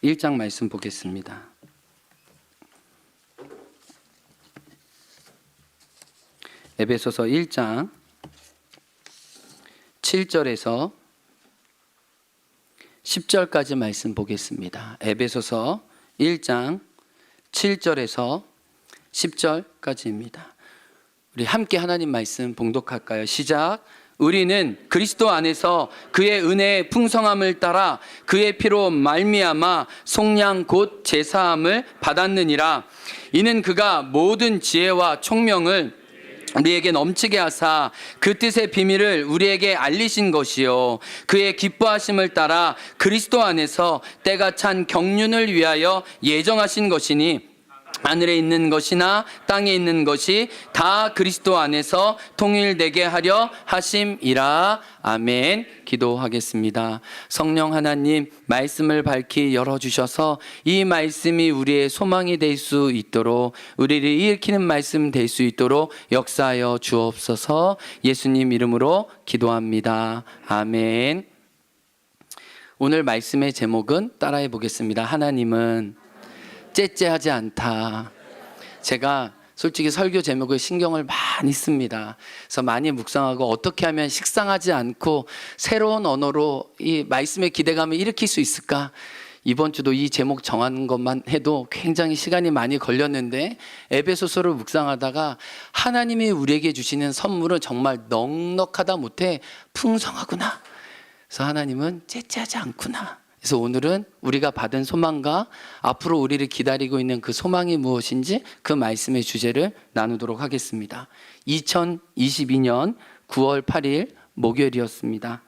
1장 말씀 보겠습니다. 에베소서 1장 7절에서 10절까지 말씀 보겠습니다. 에베소서 1장 7절에서 10절까지입니다. 우리 함께 하나님 말씀 봉독할까요? 시작. 우리는 그리스도 안에서 그의 은혜의 풍성함을 따라 그의 피로 말미암아 속량 곧 제사함을 받았느니라. 이는 그가 모든 지혜와 총명을 우리에게 넘치게 하사 그 뜻의 비밀을 우리에게 알리신 것이요 그의 기뻐하심을 따라 그리스도 안에서 때가 찬 경륜을 위하여 예정하신 것이니 하늘에 있는 것이나 땅에 있는 것이 다 그리스도 안에서 통일되게 하려 하심이라. 아멘. 기도하겠습니다. 성령 하나님, 말씀을 밝히 열어주셔서 이 말씀이 우리의 소망이 될 수 있도록, 우리를 일으키는 말씀 될 수 있도록 역사하여 주옵소서. 예수님 이름으로 기도합니다. 아멘. 오늘 말씀의 제목은 따라해 보겠습니다. 하나님은 째째하지 않다. 제가 솔직히 설교 제목을 신경을 많이 씁니다. 그래서 많이 묵상하고 어떻게 하면 식상하지 않고 새로운 언어로 이 말씀의 기대감을 일으킬 수 있을까? 이번 주도 이 제목 정하는 것만 해도 굉장히 시간이 많이 걸렸는데 에베소서를 묵상하다가 하나님이 우리에게 주시는 선물은 정말 넉넉하다 못해 풍성하구나. 그래서 하나님은 째째하지 않구나. 그래서 오늘은 우리가 받은 소망과 앞으로 우리를 기다리고 있는 그 소망이 무엇인지 그 말씀의 주제를 나누도록 하겠습니다. 2022년 9월 8일 목요일이었습니다.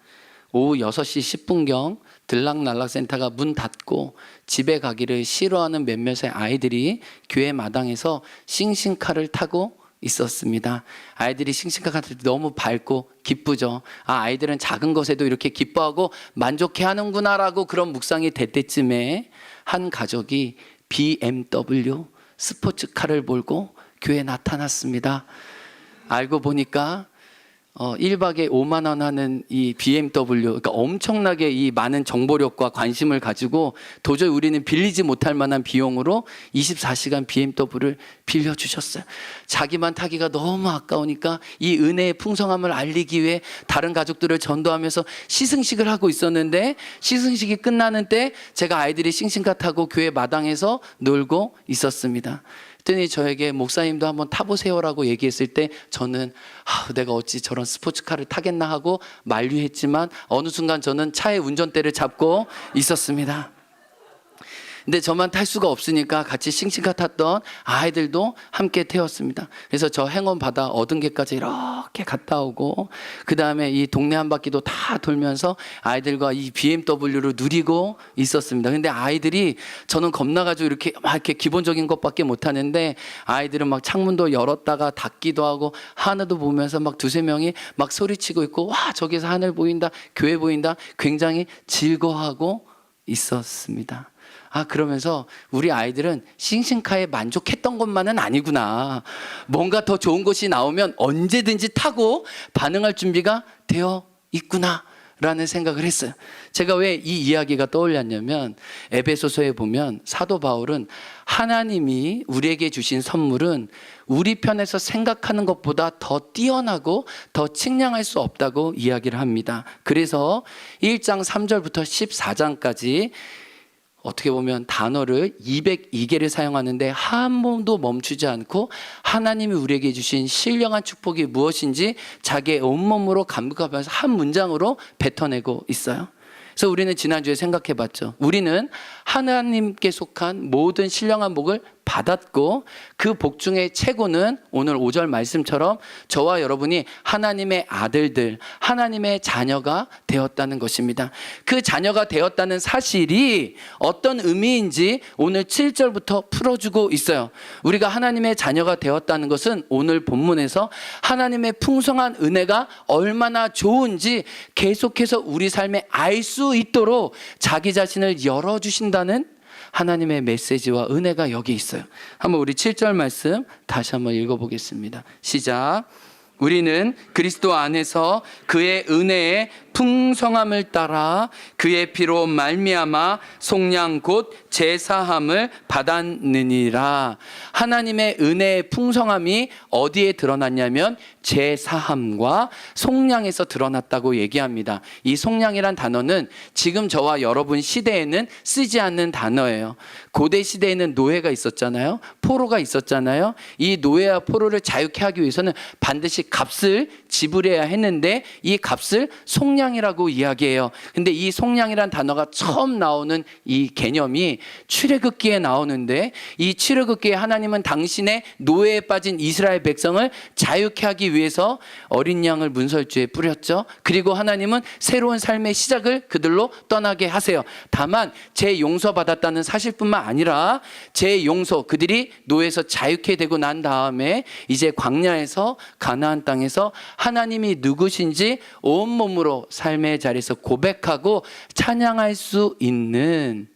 오후 6시 10분경 들락날락센터가 문 닫고 집에 가기를 싫어하는 몇몇의 아이들이 교회 마당에서 싱싱카를 타고 있었습니다. 아이들이 싱싱카 같을 때 너무 밝고 기쁘죠. 아이들은 작은 것에도 이렇게 기뻐하고 만족해 하는구나라고 그런 묵상이 될 때쯤에 한 가족이 BMW 스포츠카를 몰고 교회에 나타났습니다. 알고 보니까 1박에 5만 원 하는 이 BMW, 그러니까 엄청나게 이 많은 정보력과 관심을 가지고 도저히 우리는 빌리지 못할 만한 비용으로 24시간 BMW를 빌려주셨어요. 자기만 타기가 너무 아까우니까 이 은혜의 풍성함을 알리기 위해 다른 가족들을 전도하면서 시승식을 하고 있었는데 시승식이 끝나는 때 제가 아이들이 싱싱카 타고 교회 마당에서 놀고 있었습니다. 그랬더니 저에게 목사님도 한번 타보세요라고 얘기했을 때 저는 내가 어찌 저런 스포츠카를 타겠나 하고 만류했지만 어느 순간 저는 차의 운전대를 잡고 있었습니다. 근데 저만 탈 수가 없으니까 같이 싱싱카 탔던 아이들도 함께 태웠습니다. 그래서 저 행원 받아 얻은 게까지 이렇게 갔다 오고 그 다음에 이 동네 한 바퀴도 다 돌면서 아이들과 이 BMW를 누리고 있었습니다. 근데 아이들이 저는 겁나가지고 이렇게 막 이렇게 기본적인 것밖에 못하는데 아이들은 막 창문도 열었다가 닫기도 하고 하늘도 보면서 막 두세 명이 막 소리치고 있고 와 저기서 하늘 보인다 교회 보인다 굉장히 즐거워하고 있었습니다. 그러면서 우리 아이들은 싱싱카에 만족했던 것만은 아니구나. 뭔가 더 좋은 것이 나오면 언제든지 타고 반응할 준비가 되어 있구나 라는 생각을 했어요. 제가 왜 이 이야기가 떠올랐냐면 에베소서에 보면 사도 바울은 하나님이 우리에게 주신 선물은 우리 편에서 생각하는 것보다 더 뛰어나고 더 측량할 수 없다고 이야기를 합니다. 그래서 1장 3절부터 14장까지 어떻게 보면 단어를 202개를 사용하는데 한 번도 멈추지 않고 하나님이 우리에게 주신 신령한 축복이 무엇인지 자기의 온몸으로 감격하면서 한 문장으로 뱉어내고 있어요. 그래서 우리는 지난주에 생각해 봤죠. 우리는 하나님께 속한 모든 신령한 복을 받았고 그 복 중에 최고는 오늘 5절 말씀처럼 저와 여러분이 하나님의 아들들, 하나님의 자녀가 되었다는 것입니다. 그 자녀가 되었다는 사실이 어떤 의미인지 오늘 7절부터 풀어주고 있어요. 우리가 하나님의 자녀가 되었다는 것은 오늘 본문에서 하나님의 풍성한 은혜가 얼마나 좋은지 계속해서 우리 삶에 알 수 있도록 자기 자신을 열어주신다는 하나님의 메시지와 은혜가 여기 있어요. 한번 우리 7절 말씀 다시 한번 읽어보겠습니다. 시작. 우리는 그리스도 안에서 그의 은혜의 풍성함을 따라 그의 피로 말미암아 속량 곧 제사함을 받았느니라. 하나님의 은혜의 풍성함이 어디에 드러났냐면 제사함과 속량에서 드러났다고 얘기합니다. 이 속량이란 단어는 지금 저와 여러분 시대에는 쓰지 않는 단어예요. 고대 시대에는 노예가 있었잖아요. 포로가 있었잖아요. 이 노예와 포로를 자유케 하기 위해서는 반드시 값을 지불해야 했는데 이 값을 속량이라고 이야기해요. 근데 이 속량이란 단어가 처음 나오는 이 개념이 출애굽기에 나오는데, 이 출애굽기에 하나님은 당신의 노예에 빠진 이스라엘 백성을 자유케 하기 위해서 어린 양을 문설주에 뿌렸죠. 그리고 하나님은 새로운 삶의 시작을 그들로 떠나게 하세요. 다만 제 용서받았다는 사실뿐만 아니라 제 용서, 그들이 노예에서 자유케 되고 난 다음에 이제 광야에서 가나안 땅에서 하나님이 누구신지 온몸으로 삶의 자리에서 고백하고 찬양할 수 있는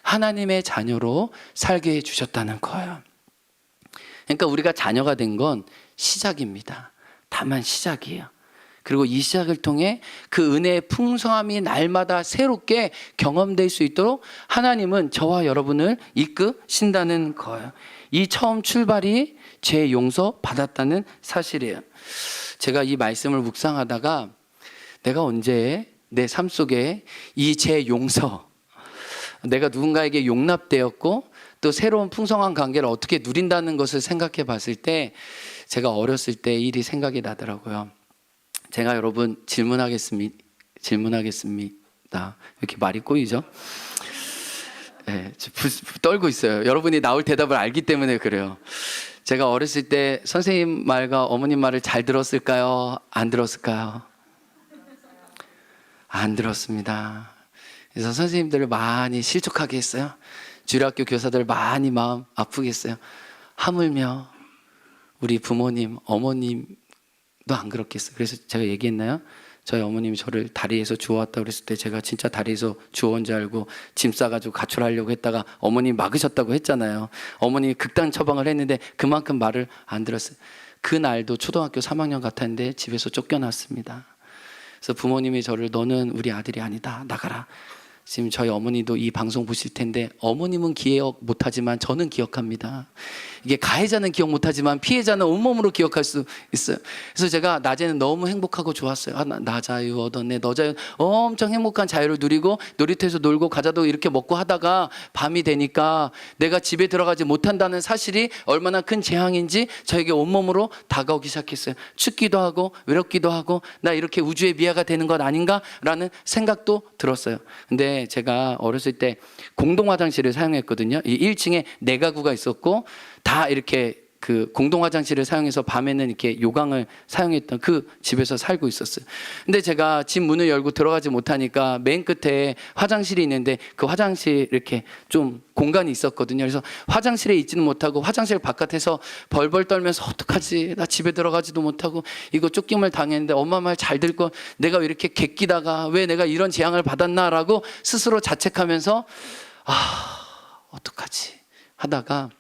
하나님의 자녀로 살게 해주셨다는 거예요. 그러니까 우리가 자녀가 된 건 시작입니다. 다만 시작이에요. 그리고 이 시작을 통해 그 은혜의 풍성함이 날마다 새롭게 경험될 수 있도록 하나님은 저와 여러분을 이끄신다는 거예요. 이 처음 출발이 죄 용서 받았다는 사실이에요. 제가 이 말씀을 묵상하다가 내가 언제 내 삶 속에 이 죄 용서, 내가 누군가에게 용납되었고 또 새로운 풍성한 관계를 어떻게 누린다는 것을 생각해 봤을 때 제가 어렸을 때 일이 생각이 나더라고요. 제가 여러분 질문하겠습니다. 이렇게 말이 꼬이죠? 네, 떨고 있어요. 여러분이 나올 대답을 알기 때문에 그래요. 제가 어렸을 때 선생님 말과 어머님 말을 잘 들었을까요? 안 들었을까요? 안 들었습니다. 그래서 선생님들을 많이 실족하게 했어요. 주일학교 교사들 많이 마음 아프게 했어요. 하물며 우리 부모님, 어머님도 안 그렇겠어요. 그래서 제가 얘기했나요? 저희 어머님이 저를 다리에서 주워왔다고 그랬을 때 제가 진짜 다리에서 주워온 줄 알고 짐 싸가지고 가출하려고 했다가 어머님이 막으셨다고 했잖아요. 어머님이 극단 처방을 했는데 그만큼 말을 안 들었어요. 그날도 초등학교 3학년 같았는데 집에서 쫓겨났습니다. 그래서 부모님이 저를 너는 우리 아들이 아니다, 나가라. 지금 저희 어머니도 이 방송 보실 텐데 어머님은 기억 못하지만 저는 기억합니다. 이게 가해자는 기억 못하지만 피해자는 온몸으로 기억할 수 있어요. 그래서 제가 낮에는 너무 행복하고 좋았어요. 나 자유 얻었네, 너 자유. 엄청 행복한 자유를 누리고 놀이터에서 놀고 과자도 이렇게 먹고 하다가 밤이 되니까 내가 집에 들어가지 못한다는 사실이 얼마나 큰 재앙인지 저에게 온몸으로 다가오기 시작했어요. 춥기도 하고 외롭기도 하고 나 이렇게 우주의 미아가 되는 것 아닌가라는 생각도 들었어요. 근데 제가 어렸을 때 공동 화장실을 사용했거든요. 이 1층에 4가구가 있었고 다 이렇게 그 공동 화장실을 사용해서 밤에는 이렇게 요강을 사용했던 그 집에서 살고 있었어요. 근데 제가 집 문을 열고 들어가지 못하니까 맨 끝에 화장실이 있는데 그 화장실 이렇게 좀 공간이 있었거든요. 그래서 화장실에 있지는 못하고 화장실 바깥에서 벌벌 떨면서 어떡하지? 나 집에 들어가지도 못하고 이거 쫓김을 당했는데 엄마 말 잘 들고 내가 왜 이렇게 객기다가 왜 내가 이런 재앙을 받았나라고 스스로 자책하면서 어떡하지? 하다가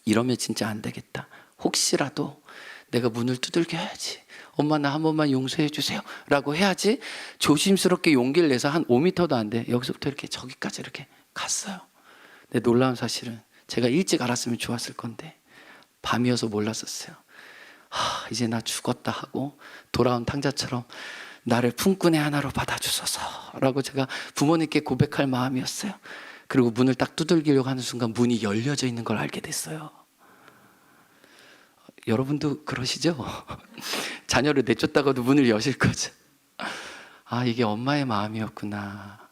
이러면 진짜 안 되겠다. 혹시라도 내가 문을 두들겨야지. 엄마 나 한 번만 용서해 주세요 라고 해야지. 조심스럽게 용기를 내서 한 5m도 안 돼. 여기서부터 이렇게 저기까지 이렇게 갔어요. 근데 놀라운 사실은 제가 일찍 알았으면 좋았을 건데 밤이어서 몰랐었어요. 이제 나 죽었다 하고 돌아온 탕자처럼 나를 품꾼의 하나로 받아주소서 라고 제가 부모님께 고백할 마음이었어요. 그리고 문을 딱 두들기려고 하는 순간 문이 열려져 있는 걸 알게 됐어요. 여러분도 그러시죠? 자녀를 내쫓다가도 문을 여실 거죠. 이게 엄마의 마음이었구나.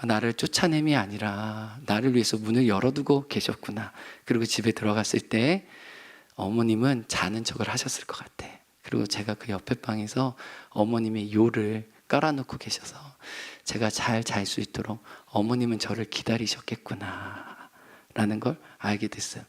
나를 쫓아냄이 아니라 나를 위해서 문을 열어두고 계셨구나. 그리고 집에 들어갔을 때 어머님은 자는 척을 하셨을 것 같아. 그리고 제가 그 옆에 방에서 어머님의 요를 깔아놓고 계셔서 제가 잘 잘 수 있도록 어머님은 저를 기다리셨겠구나 라는 걸 알게 됐어요.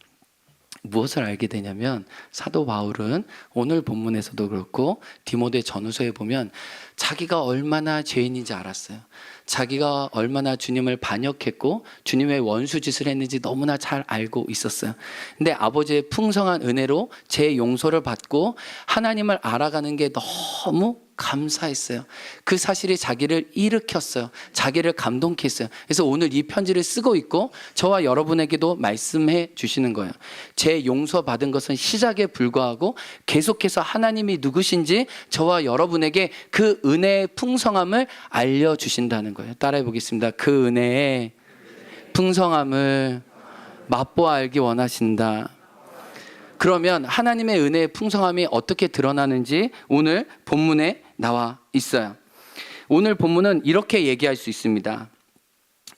무엇을 알게 되냐면 사도 바울은 오늘 본문에서도 그렇고 디모데 전후서에 보면 자기가 얼마나 죄인인지 알았어요. 자기가 얼마나 주님을 반역했고 주님의 원수짓을 했는지 너무나 잘 알고 있었어요. 근데 아버지의 풍성한 은혜로 제 용서를 받고 하나님을 알아가는 게 너무 감사했어요. 그 사실이 자기를 일으켰어요. 자기를 감동케 했어요. 그래서 오늘 이 편지를 쓰고 있고 저와 여러분에게도 말씀해 주시는 거예요. 제 용서받은 것은 시작에 불과하고 계속해서 하나님이 누구신지 저와 여러분에게 그 은혜의 풍성함을 알려주신다는 거예요. 따라해 보겠습니다. 그 은혜의 풍성함을 맛보아 알기 원하신다. 그러면 하나님의 은혜의 풍성함이 어떻게 드러나는지 오늘 본문에 나와 있어요. 오늘 본문은 이렇게 얘기할 수 있습니다.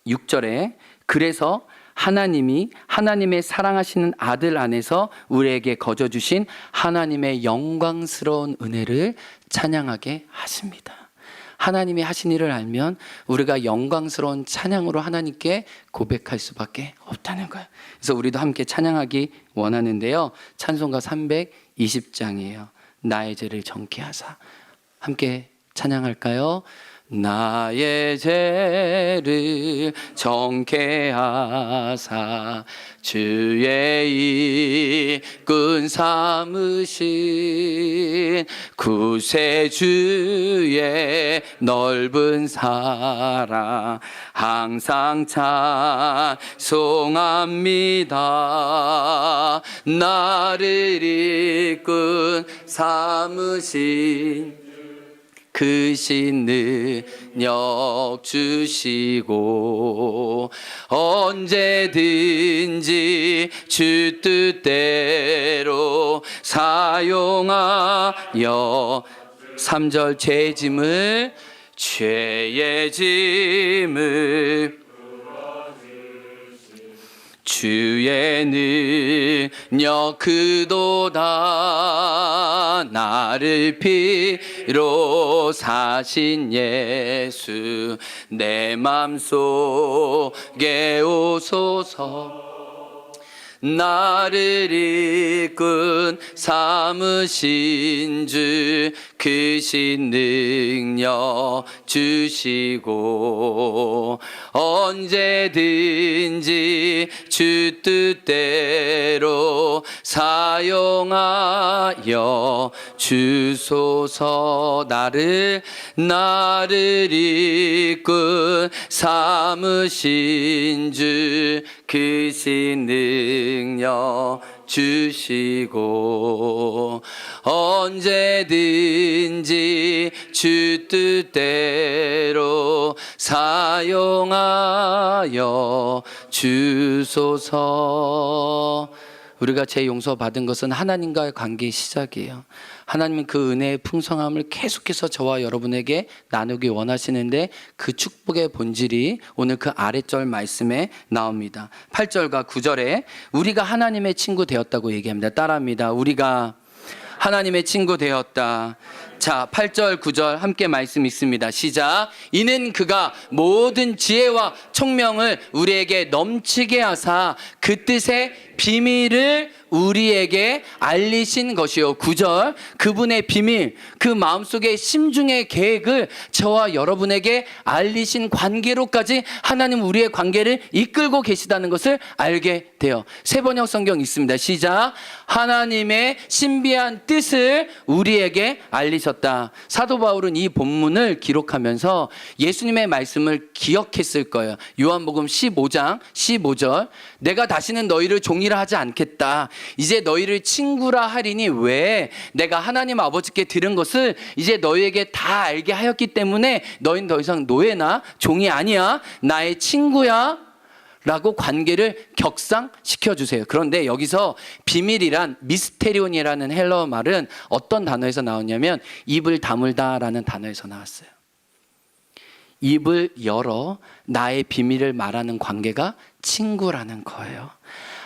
6절에 그래서 하나님이 하나님의 사랑하시는 아들 안에서 우리에게 거저 주신 하나님의 영광스러운 은혜를 찬양하게 하십니다. 하나님이 하신 일을 알면 우리가 영광스러운 찬양으로 하나님께 고백할 수밖에 없다는 거예요. 그래서 우리도 함께 찬양하기 원하는데요. 찬송가 320장이에요. 나의 죄를 정케 하사. 함께 찬양할까요? 나의 죄를 정케 하사 주의 이끈 삼으신 구세주의 넓은 사랑 항상 찬송합니다. 나를 이끈 삼으신 크신 능력 주시고 언제든지 주 뜻대로 사용하여 3절 죄의 짐을 주의 능력 그도다. 나를 피로 사신 예수 내 맘속에 오소서. 나를 이끈 삼으신 주 크신 능력 주시고 언제든지 주 뜻대로 사용하여 주소서. 나를 이끈 삼으신 주 크신 능력 주시고 언제든지 주 뜻대로 사용하여 주소서. 우리가 죄 용서받은 것은 하나님과의 관계의 시작이에요. 하나님은 그 은혜의 풍성함을 계속해서 저와 여러분에게 나누기 원하시는데 그 축복의 본질이 오늘 그 아랫절 말씀에 나옵니다. 8절과 9절에 우리가 하나님의 친구 되었다고 얘기합니다. 따라합니다. 우리가 하나님의 친구 되었다. 자, 8절 9절 함께 말씀 있습니다. 시작. 이는 그가 모든 지혜와 총명을 우리에게 넘치게 하사 그 뜻의 비밀을 우리에게 알리신 것이요. 9절 그분의 비밀, 그 마음속의 심중의 계획을 저와 여러분에게 알리신 관계로까지 하나님 우리의 관계를 이끌고 계시다는 것을 알게 돼요. 세번역 성경 있습니다. 시작. 하나님의 신비한 뜻을 우리에게 알리셨다. 사도 바울은 이 본문을 기록하면서 예수님의 말씀을 기억했을 거예요. 요한복음 15장 15절 내가 다시는 너희를 종이라 하지 않겠다. 이제 너희를 친구라 하리니 왜? 내가 하나님 아버지께 들은 것을 이제 너희에게 다 알게 하였기 때문에 너희는 더 이상 노예나 종이 아니야. 나의 친구야. 라고 관계를 격상시켜주세요. 그런데 여기서 비밀이란 미스테리온이라는 헬라어 말은 어떤 단어에서 나왔냐면 입을 다물다 라는 단어에서 나왔어요. 입을 열어 나의 비밀을 말하는 관계가 친구라는 거예요.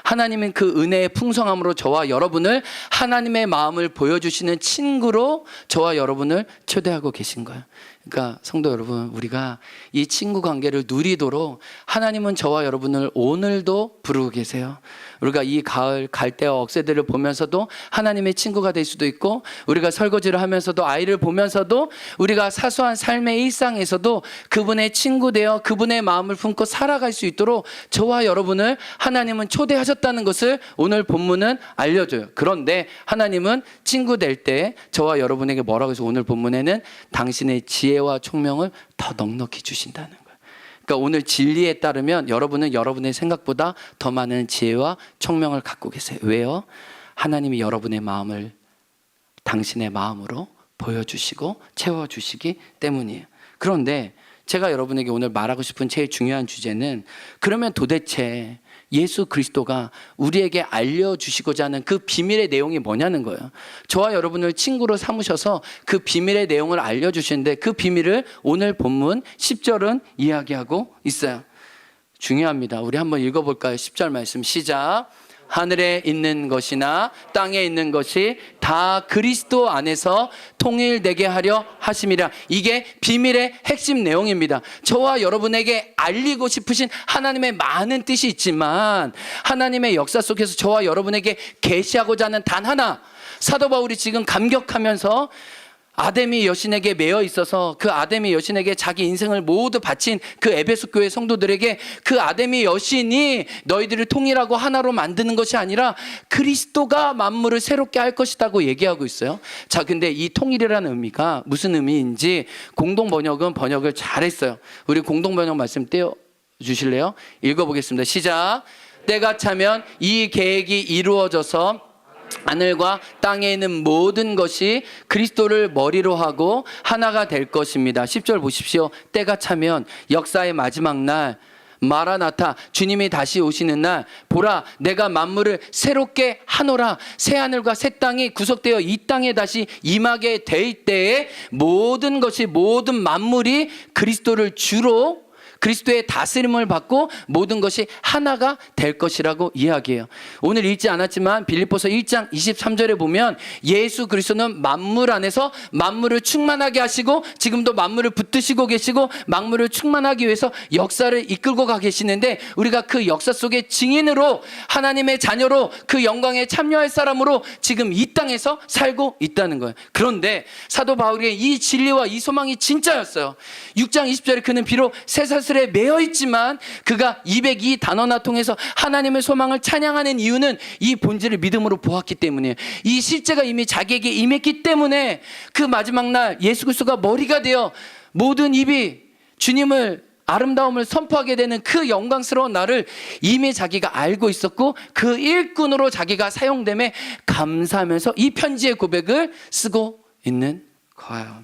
하나님은 그 은혜의 풍성함으로 저와 여러분을 하나님의 마음을 보여주시는 친구로 저와 여러분을 초대하고 계신 거예요. 그러니까 성도 여러분, 우리가 이 친구 관계를 누리도록 하나님은 저와 여러분을 오늘도 부르고 계세요. 우리가 이 가을 갈대와 억새들을 보면서도 하나님의 친구가 될 수도 있고, 우리가 설거지를 하면서도 아이를 보면서도 우리가 사소한 삶의 일상에서도 그분의 친구 되어 그분의 마음을 품고 살아갈 수 있도록 저와 여러분을 하나님은 초대하셨다는 것을 오늘 본문은 알려줘요. 그런데 하나님은 친구 될 때 저와 여러분에게 뭐라고 해서 오늘 본문에는 당신의 지혜와 총명을 더 넉넉히 주신다는 거예요. 그러니까 오늘 진리에 따르면 여러분은 여러분의 생각보다 더 많은 지혜와 총명을 갖고 계세요. 왜요? 하나님이 여러분의 마음을 당신의 마음으로 보여주시고 채워주시기 때문이에요. 그런데 제가 여러분에게 오늘 말하고 싶은 제일 중요한 주제는, 그러면 도대체 예수 그리스도가 우리에게 알려주시고자 하는 그 비밀의 내용이 뭐냐는 거예요. 저와 여러분을 친구로 삼으셔서 그 비밀의 내용을 알려주시는데, 그 비밀을 오늘 본문 10절은 이야기하고 있어요. 중요합니다. 우리 한번 읽어볼까요? 10절 말씀 시작. 하늘에 있는 것이나 땅에 있는 것이 다 그리스도 안에서 통일되게 하려 하심이라. 이게 비밀의 핵심 내용입니다. 저와 여러분에게 알리고 싶으신 하나님의 많은 뜻이 있지만, 하나님의 역사 속에서 저와 여러분에게 계시하고자 하는 단 하나, 사도 바울이 지금 감격하면서 아데미 여신에게 매여 있어서 그 아데미 여신에게 자기 인생을 모두 바친 그 에베소 교회 성도들에게, 그 아데미 여신이 너희들을 통일하고 하나로 만드는 것이 아니라 그리스도가 만물을 새롭게 할 것이라고 얘기하고 있어요. 자, 근데 이 통일이라는 의미가 무슨 의미인지 공동 번역은 번역을 잘했어요. 우리 공동 번역 말씀 떼어 주실래요? 읽어보겠습니다. 시작. 때가 차면 이 계획이 이루어져서 하늘과 땅에 있는 모든 것이 그리스도를 머리로 하고 하나가 될 것입니다. 10절 보십시오. 때가 차면 역사의 마지막 날, 마라나타, 주님이 다시 오시는 날, 보라 내가 만물을 새롭게 하노라. 새 하늘과 새 땅이 구속되어 이 땅에 다시 임하게 될 때에 모든 것이, 모든 만물이 그리스도를 주로, 그리스도의 다스림을 받고 모든 것이 하나가 될 것이라고 이야기해요. 오늘 읽지 않았지만 빌립보서 1장 23절에 보면 예수 그리스도는 만물 안에서 만물을 충만하게 하시고 지금도 만물을 붙드시고 계시고 만물을 충만하기 위해서 역사를 이끌고 가 계시는데, 우리가 그 역사 속의 증인으로, 하나님의 자녀로, 그 영광에 참여할 사람으로 지금 이 땅에서 살고 있다는 거예요. 그런데 사도 바울의 이 진리와 이 소망이 진짜였어요. 6장 20절에 그는 비록 쇠사슬에 매여 있지만 그가 202 단어나 통해서 하나님의 소망을 찬양하는 이유는 이 본질을 믿음으로 보았기 때문이에요. 이 실제가 이미 자기에게 임했기 때문에 그 마지막 날 예수 그리스도가 머리가 되어 모든 입이 주님을, 아름다움을 선포하게 되는 그 영광스러운 날을 이미 자기가 알고 있었고, 그 일꾼으로 자기가 사용됨에 감사하면서 이 편지의 고백을 쓰고 있는 거예요.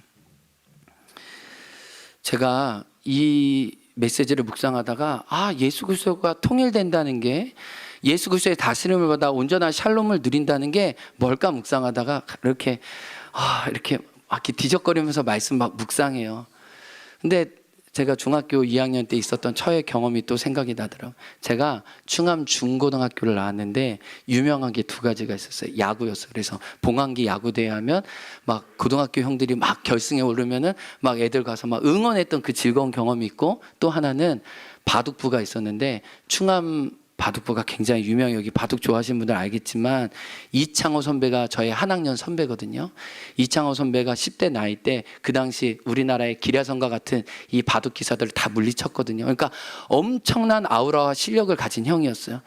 제가 이 메시지를 묵상하다가, 예수 그리스도가 통일된다는 게, 예수 그리스도의 다스림을 받아 온전한 샬롬을 누린다는 게 뭘까 묵상하다가 이렇게 막 뒤적거리면서 말씀 막 묵상해요. 근데 제가 중학교 2학년 때 있었던 처의 경험이 또 생각이 나더라고요. 제가 충암 중고등학교를 나왔는데 유명한 게 두 가지가 있었어요. 야구였어요. 그래서 봉황기 야구대회 하면 막 고등학교 형들이 막 결승에 오르면은 막 애들 가서 막 응원했던 그 즐거운 경험이 있고, 또 하나는 바둑부가 있었는데, 충암 바둑부가 굉장히 유명해요. 여기 바둑 좋아하시는 분들 알겠지만 이창호 선배가 저의 한 학년 선배거든요. 이창호 선배가 10대 나이 때 그 당시 우리나라의 기랴성과 같은 이 바둑 기사들을 다 물리쳤거든요. 그러니까 엄청난 아우라와 실력을 가진 형이었어요.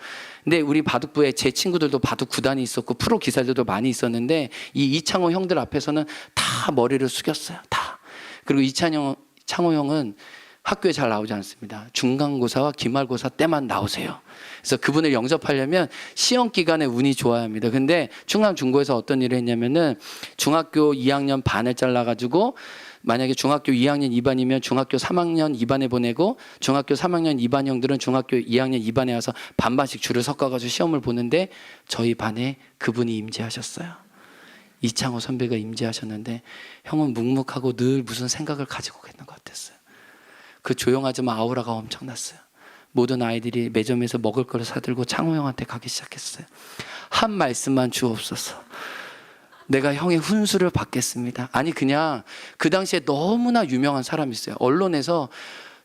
근데 우리 바둑부에 제 친구들도 바둑 구단이 있었고 프로 기사들도 많이 있었는데, 이 이창호 형들 앞에서는 다 머리를 숙였어요. 다. 그리고 이창호 형은 학교에 잘 나오지 않습니다. 중간고사와 기말고사 때만 나오세요. 그래서 그분을 영접하려면 시험 기간에 운이 좋아야 합니다. 근데 충남 중고에서 어떤 일을 했냐면은 중학교 2학년 반을 잘라가지고, 만약에 중학교 2학년 2반이면 중학교 3학년 2반에 보내고, 중학교 3학년 2반 형들은 중학교 2학년 2반에 와서 반반씩 줄을 섞어가지고 시험을 보는데, 저희 반에 그분이 임재하셨어요. 이창호 선배가 임재하셨는데, 형은 묵묵하고 늘 무슨 생각을 가지고 있는 것 같았어요. 그 조용하지만 아우라가 엄청났어요. 모든 아이들이 매점에서 먹을 거를 사들고 창호 형한테 가기 시작했어요. 한 말씀만 주옵소서. 내가 형의 훈수를 받겠습니다. 아니 그냥 그 당시에 너무나 유명한 사람이 있어요. 언론에서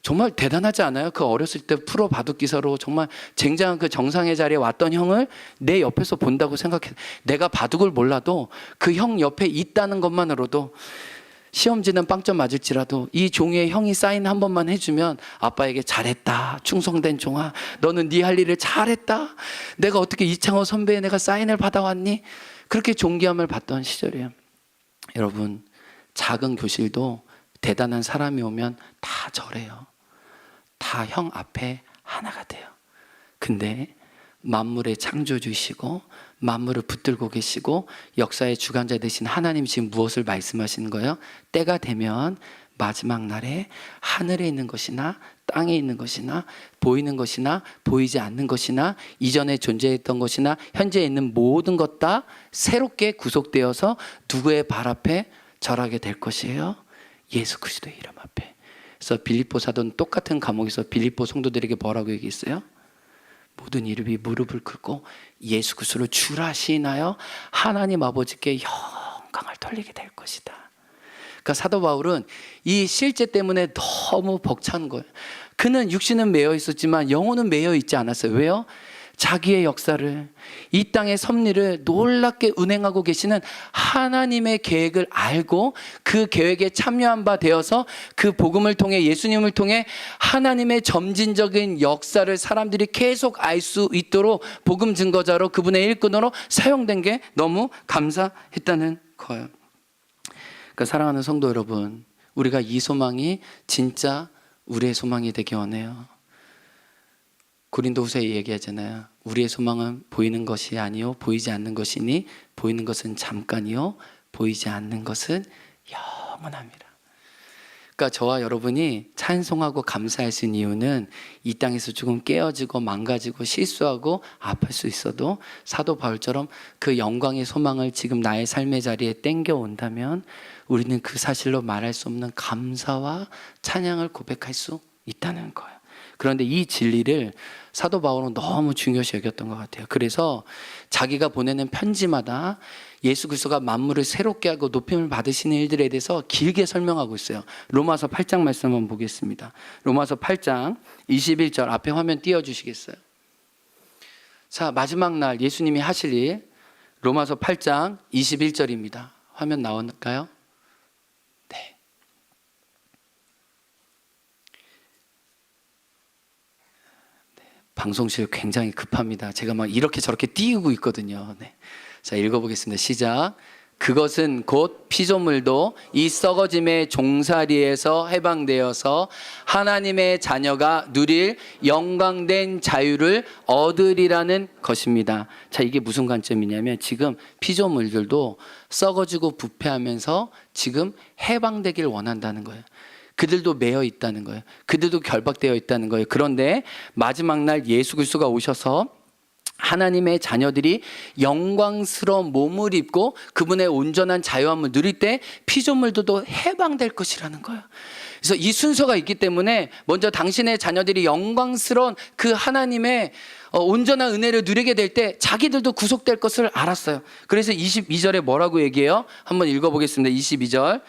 정말 대단하지 않아요? 그 어렸을 때 프로 바둑 기사로 정말 쟁쟁한 그 정상의 자리에 왔던 형을 내 옆에서 본다고 생각해. 내가 바둑을 몰라도 그 형 옆에 있다는 것만으로도 시험지는 빵점 맞을지라도 이 종이에 형이 사인 한 번만 해주면 아빠에게 잘했다, 충성된 종아, 너는 네 할 일을 잘했다, 내가 어떻게 이창호 선배의 내가 사인을 받아왔니? 그렇게 존귀함을 받던 시절이에요. 여러분, 작은 교실도 대단한 사람이 오면 다 저래요. 다 형 앞에 하나가 돼요. 근데 만물의 창조주이시고 만물을 붙들고 계시고 역사의 주관자 되신 하나님이 지금 무엇을 말씀하시는 거예요? 때가 되면 마지막 날에 하늘에 있는 것이나 땅에 있는 것이나 보이는 것이나 보이지 않는 것이나 이전에 존재했던 것이나 현재 있는 모든 것 다 새롭게 구속되어서 누구의 발 앞에 절하게 될 것이에요? 예수 그리스도의 이름 앞에. 그래서 빌립보 사도는 똑같은 감옥에서 빌립보 성도들에게 뭐라고 얘기했어요? 모든 이름이 무릎을 꿇고 예수 그리스도를 주라 시인하여 하나님 아버지께 영광을 돌리게 될 것이다. 그러니까 사도 바울은 이 실제 때문에 너무 벅찬 거예요. 그는 육신은 매여 있었지만 영혼은 매여 있지 않았어요. 왜요? 자기의 역사를, 이 땅의 섭리를 놀랍게 운행하고 계시는 하나님의 계획을 알고 그 계획에 참여한 바 되어서 그 복음을 통해, 예수님을 통해 하나님의 점진적인 역사를 사람들이 계속 알 수 있도록 복음 증거자로, 그분의 일꾼으로 사용된 게 너무 감사했다는 거예요. 그러니까 사랑하는 성도 여러분, 우리가 이 소망이 진짜 우리의 소망이 되기 원해요. 고린도후서에 얘기하잖아요. 우리의 소망은 보이는 것이 아니요 보이지 않는 것이니 보이는 것은 잠깐이요 보이지 않는 것은 영원합니다. 그러니까 저와 여러분이 찬송하고 감사할 수 있는 이유는 이 땅에서 조금 깨어지고 망가지고 실수하고 아플 수 있어도 사도 바울처럼 그 영광의 소망을 지금 나의 삶의 자리에 땡겨온다면 우리는 그 사실로 말할 수 없는 감사와 찬양을 고백할 수 있다는 거예요. 그런데 이 진리를 사도 바울은 너무 중요시 여겼던 것 같아요. 그래서 자기가 보내는 편지마다 예수 그리스도가 만물을 새롭게 하고 높임을 받으시는 일들에 대해서 길게 설명하고 있어요. 로마서 8장 말씀 한번 보겠습니다. 로마서 8장 21절 앞에 화면 띄워주시겠어요? 자, 마지막 날 예수님이 하실 일, 로마서 8장 21절입니다. 화면 나올까요? 네. 방송실 굉장히 급합니다. 제가 막 이렇게 저렇게 띄우고 있거든요. 네. 자, 읽어보겠습니다. 시작. 그것은 곧 피조물도 이 썩어짐의 종살이에서 해방되어서 하나님의 자녀가 누릴 영광된 자유를 얻으리라는 것입니다. 자, 이게 무슨 관점이냐면 지금 피조물들도 썩어지고 부패하면서 지금 해방되길 원한다는 거예요. 그들도 매여 있다는 거예요. 그들도 결박되어 있다는 거예요. 그런데 마지막 날 예수 그리스도가 오셔서 하나님의 자녀들이 영광스러운 몸을 입고 그분의 온전한 자유함을 누릴 때 피조물들도 해방될 것이라는 거예요. 그래서 이 순서가 있기 때문에 먼저 당신의 자녀들이 영광스러운 그 하나님의 온전한 은혜를 누리게 될 때 자기들도 구속될 것을 알았어요. 그래서 22절에 뭐라고 얘기해요? 한번 읽어보겠습니다. 22절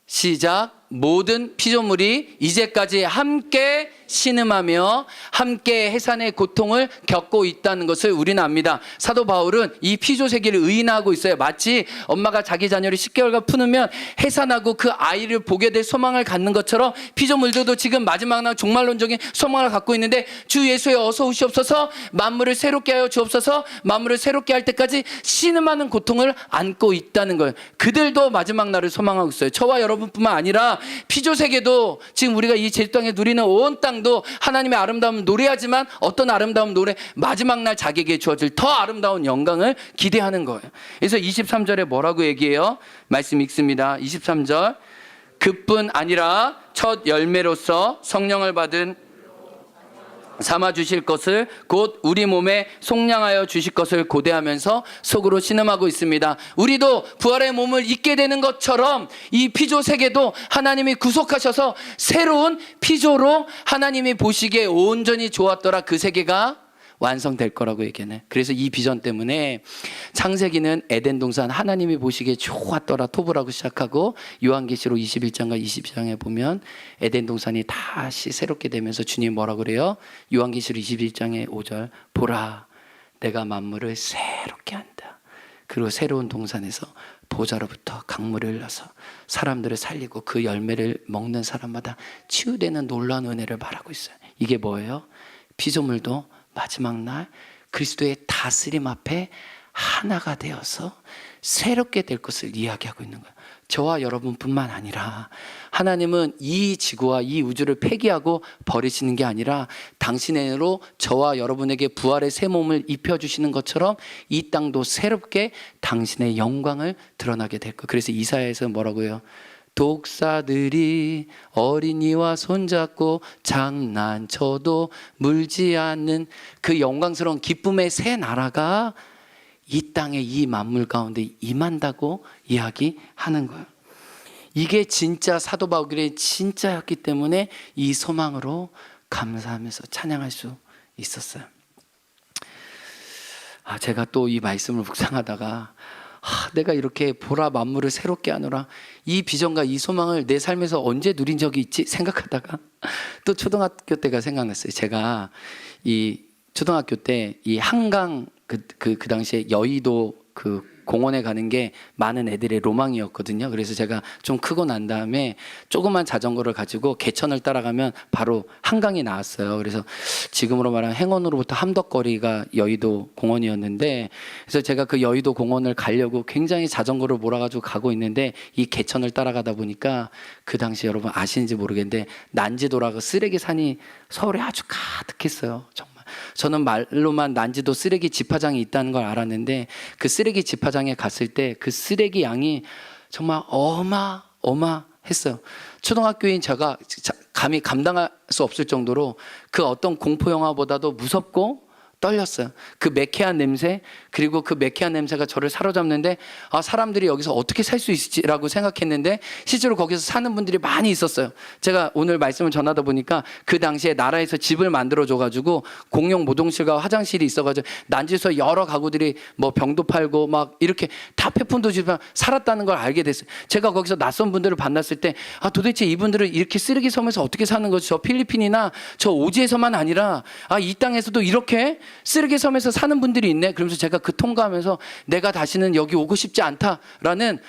시작. 모든 피조물이 이제까지 함께 신음하며 함께 해산의 고통을 겪고 있다는 것을 우리는 압니다. 사도 바울은 이 피조 세계를 의인하고 있어요. 마치 엄마가 자기 자녀를 10개월간 품으면 해산하고 그 아이를 보게 될 소망을 갖는 것처럼 피조물들도 지금 마지막 날 종말론적인 소망을 갖고 있는데 주 예수에 어서 오시옵소서, 만물을 새롭게 하여 주옵소서, 만물을 새롭게 할 때까지 신음하는 고통을 안고 있다는 거예요. 그들도 마지막 날을 소망하고 있어요. 저와 여러분뿐만 아니라 피조 세계도 지금 우리가 이 제주 땅에 누리는 온 땅도 하나님의 아름다움을 노래하지만 어떤 아름다움 노래? 마지막 날 자기에게 주어질 더 아름다운 영광을 기대하는 거예요. 그래서 23절에 뭐라고 얘기해요? 말씀 읽습니다. 23절 그뿐 아니라 첫 열매로서 성령을 받은 삼아 주실 것을 곧 우리 몸에 속량하여 주실 것을 고대하면서 속으로 신음하고 있습니다. 우리도 부활의 몸을 입게 되는 것처럼 이 피조 세계도 하나님이 구속하셔서 새로운 피조로 하나님이 보시기에 온전히 좋았더라 그 세계가 완성될 거라고 얘기하네. 그래서 이 비전 때문에 창세기는 에덴 동산 하나님이 보시기에 좋았더라 토부라고 시작하고, 요한계시록 21장과 22장에 보면 에덴 동산이 다시 새롭게 되면서 주님 뭐라고 그래요? 요한계시록 21장의 5절, 보라 내가 만물을 새롭게 한다. 그리고 새로운 동산에서 보좌로부터 강물을 흘러서 사람들을 살리고 그 열매를 먹는 사람마다 치유되는 놀라운 은혜를 말하고 있어요. 이게 뭐예요? 피조물도 마지막 날 그리스도의 다스림 앞에 하나가 되어서 새롭게 될 것을 이야기하고 있는 거예요. 저와 여러분뿐만 아니라 하나님은 이 지구와 이 우주를 폐기하고 버리시는 게 아니라 당신으로 저와 여러분에게 부활의 새 몸을 입혀주시는 것처럼 이 땅도 새롭게 당신의 영광을 드러나게 될 거예요. 그래서 이사야에서 뭐라고 해요? 독사들이 어린이와 손잡고 장난쳐도 물지 않는 그 영광스러운 기쁨의 새 나라가 이 땅에 이 만물 가운데 임한다고 이야기하는 거예요. 이게 진짜 사도 바울의 진짜였기 때문에 이 소망으로 감사하면서 찬양할 수 있었어요. 제가 또 이 말씀을 묵상하다가 내가 이렇게 보라 만물을 새롭게 하노라, 이 비전과 이 소망을 내 삶에서 언제 누린 적이 있지 생각하다가 또 초등학교 때가 생각났어요. 제가 이 초등학교 때 이 한강 그 당시에 여의도 그 공원에 가는 게 많은 애들의 로망이었거든요. 그래서 제가 좀 크고 난 다음에 조그만 자전거를 가지고 개천을 따라가면 바로 한강이 나왔어요. 그래서 지금으로 말하면 행원으로부터 함덕거리가 여의도 공원이었는데, 그래서 제가 그 여의도 공원을 가려고 굉장히 자전거를 몰아가지고 가고 있는데 이 개천을 따라가다 보니까 그 당시 여러분 아시는지 모르겠는데 난지도라고 쓰레기 산이 서울에 아주 가득했어요. 정말. 저는 말로만 난지도 쓰레기 집화장이 있다는 걸 알았는데 그 쓰레기 집화장에 갔을 때 그 쓰레기 양이 정말 어마어마했어요. 초등학교인 제가 감히 감당할 수 없을 정도로 그 어떤 공포 영화보다도 무섭고 떨렸어요. 그 매캐한 냄새, 그리고 그 매캐한 냄새가 저를 사로잡는데 사람들이 여기서 어떻게 살 수 있을지라고 생각했는데 실제로 거기서 사는 분들이 많이 있었어요. 제가 오늘 말씀을 전하다 보니까 그 당시에 나라에서 집을 만들어줘가지고 공용 모동실과 화장실이 있어가지고 난지서 여러 가구들이 뭐 병도 팔고 막 이렇게 다 폐품도 집에 살았다는 걸 알게 됐어요. 제가 거기서 낯선 분들을 만났을 때 도대체 이분들은 이렇게 쓰레기 섬에서 어떻게 사는 거지? 저 필리핀이나 저 오지에서만 아니라 이 땅에서도 이렇게 쓰레기 섬에서 사는 분들이 있네. 그러면서 제가 그 통과하면서 내가 다시는 여기 오고 싶지 않다라는,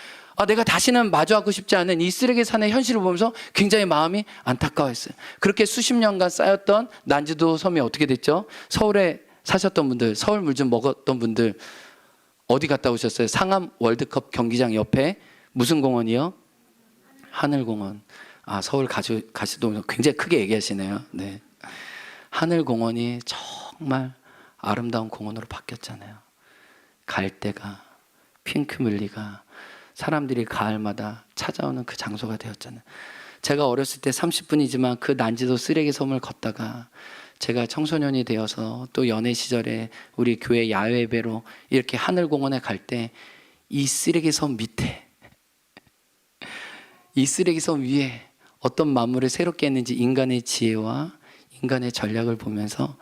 내가 다시는 마주하고 싶지 않은 이 쓰레기 산의 현실을 보면서 굉장히 마음이 안타까웠어요. 그렇게 수십 년간 쌓였던 난지도 섬이 어떻게 됐죠? 서울에 사셨던 분들, 서울 물 좀 먹었던 분들 어디 갔다 오셨어요? 상암 월드컵 경기장 옆에 무슨 공원이요? 하늘공원. 서울 가시도 굉장히 크게 얘기하시네요. 네. 하늘공원이 정말 아름다운 공원으로 바뀌었잖아요. 갈대가, 핑크뮬리가 사람들이 가을마다 찾아오는 그 장소가 되었잖아요. 제가 어렸을 때 30분이지만 그 난지도 쓰레기 섬을 걷다가 제가 청소년이 되어서 또 연애 시절에 우리 교회 야외 예배로 이렇게 하늘공원에 갈 때 이 쓰레기 섬 밑에, 이 쓰레기 섬 위에 어떤 만물을 새롭게 했는지 인간의 지혜와 인간의 전략을 보면서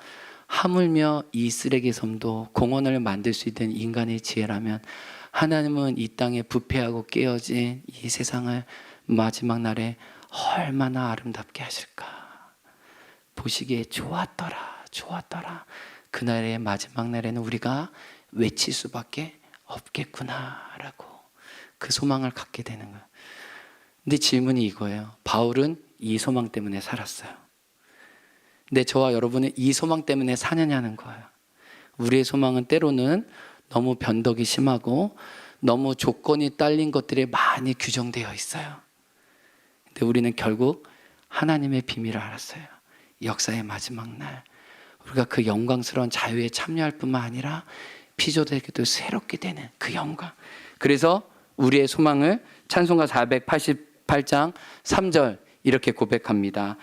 하물며 이 쓰레기 섬도 공원을 만들 수 있는 인간의 지혜라면 하나님은 이 땅에 부패하고 깨어진 이 세상을 마지막 날에 얼마나 아름답게 하실까. 보시기에 좋았더라. 그날의 마지막 날에는 우리가 외칠 수밖에 없겠구나라고 그 소망을 갖게 되는 거예요. 근데 질문이 이거예요. 바울은 이 소망 때문에 살았어요. 근데 저와 여러분은 이 소망 때문에 사느냐는 거예요. 우리의 소망은 때로는 너무 변덕이 심하고 너무 조건이 딸린 것들에 많이 규정되어 있어요. 근데 우리는 결국 하나님의 비밀을 알았어요. 역사의 마지막 날 우리가 그 영광스러운 자유에 참여할 뿐만 아니라 피조되게도 새롭게 되는 그 영광. 그래서 우리의 소망을 찬송가 488장 3절 이렇게 고백합니다.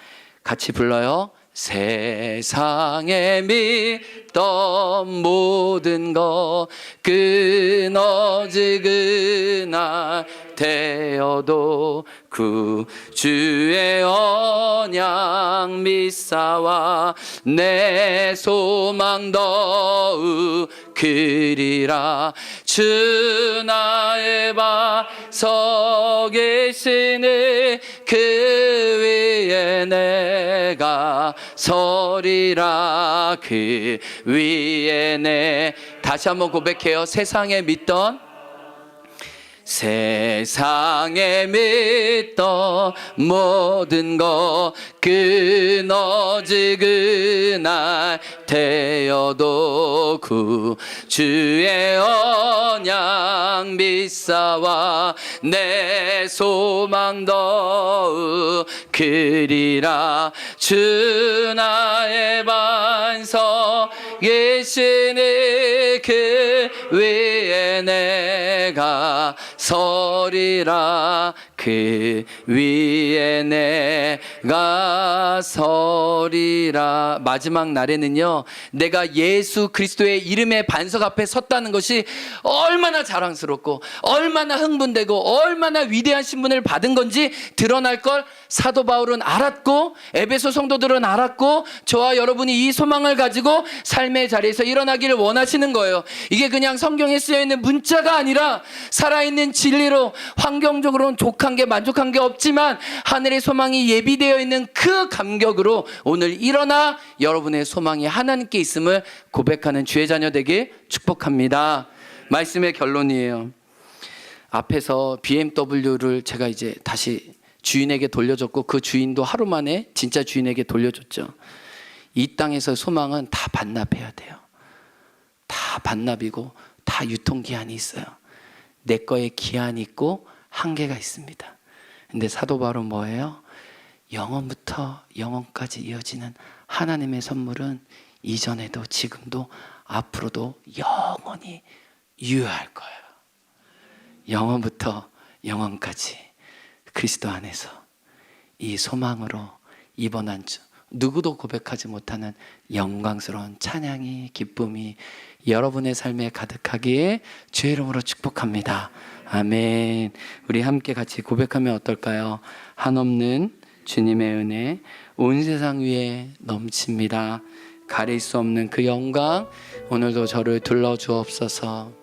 같이 불러요. 세상에 믿던 모든 것 끊어지그날 되어도 구주의 언약 믿사와 내 소망 더욱 그리라. 주 나의 서 계시니 그 위에 내가 서리라. 그 위에 내 다시 한번 고백해요. 세상에 믿던 모든 것 끊어지 그날 되어도 구주의 언약 믿사와 내 소망 더욱 그리라. 주 나의 반석 계시니 그 위에 내가 서리라. 그 위에 내가 서리라. 마지막 날에는요, 내가 예수 그리스도의 이름의 반석 앞에 섰다는 것이 얼마나 자랑스럽고 얼마나 흥분되고 얼마나 위대한 신분을 받은 건지 드러날 걸 사도 바울은 알았고, 에베소 성도들은 알았고, 저와 여러분이 이 소망을 가지고 삶의 자리에서 일어나기를 원하시는 거예요. 이게 그냥 성경에 쓰여있는 문자가 아니라 살아있는 진리로, 환경적으로는 족한 게 만족한 게 없지만 하늘의 소망이 예비되어 있는 그 감격으로 오늘 일어나 여러분의 소망이 하나님께 있음을 고백하는 주의 자녀 되길 축복합니다. 말씀의 결론이에요. 앞에서 BMW를 제가 이제 다시 주인에게 돌려줬고, 그 주인도 하루 만에 진짜 주인에게 돌려줬죠. 이 땅에서 소망은 다 반납해야 돼요. 다 반납이고 다 유통기한이 있어요. 내 거에 기한이 있고 한계가 있습니다. 근데 사도 바울은 뭐예요? 영원부터 영원까지 이어지는 하나님의 선물은 이전에도 지금도 앞으로도 영원히 유효할 거예요. 영원부터 영원까지 그리스도 안에서 이 소망으로 이번 한 주 누구도 고백하지 못하는 영광스러운 찬양이, 기쁨이 여러분의 삶에 가득하기에 주의 이름으로 축복합니다. 아멘. 우리 함께 같이 고백하면 어떨까요? 한없는 주님의 은혜 온 세상 위에 넘칩니다. 가릴 수 없는 그 영광 오늘도 저를 둘러주옵소서.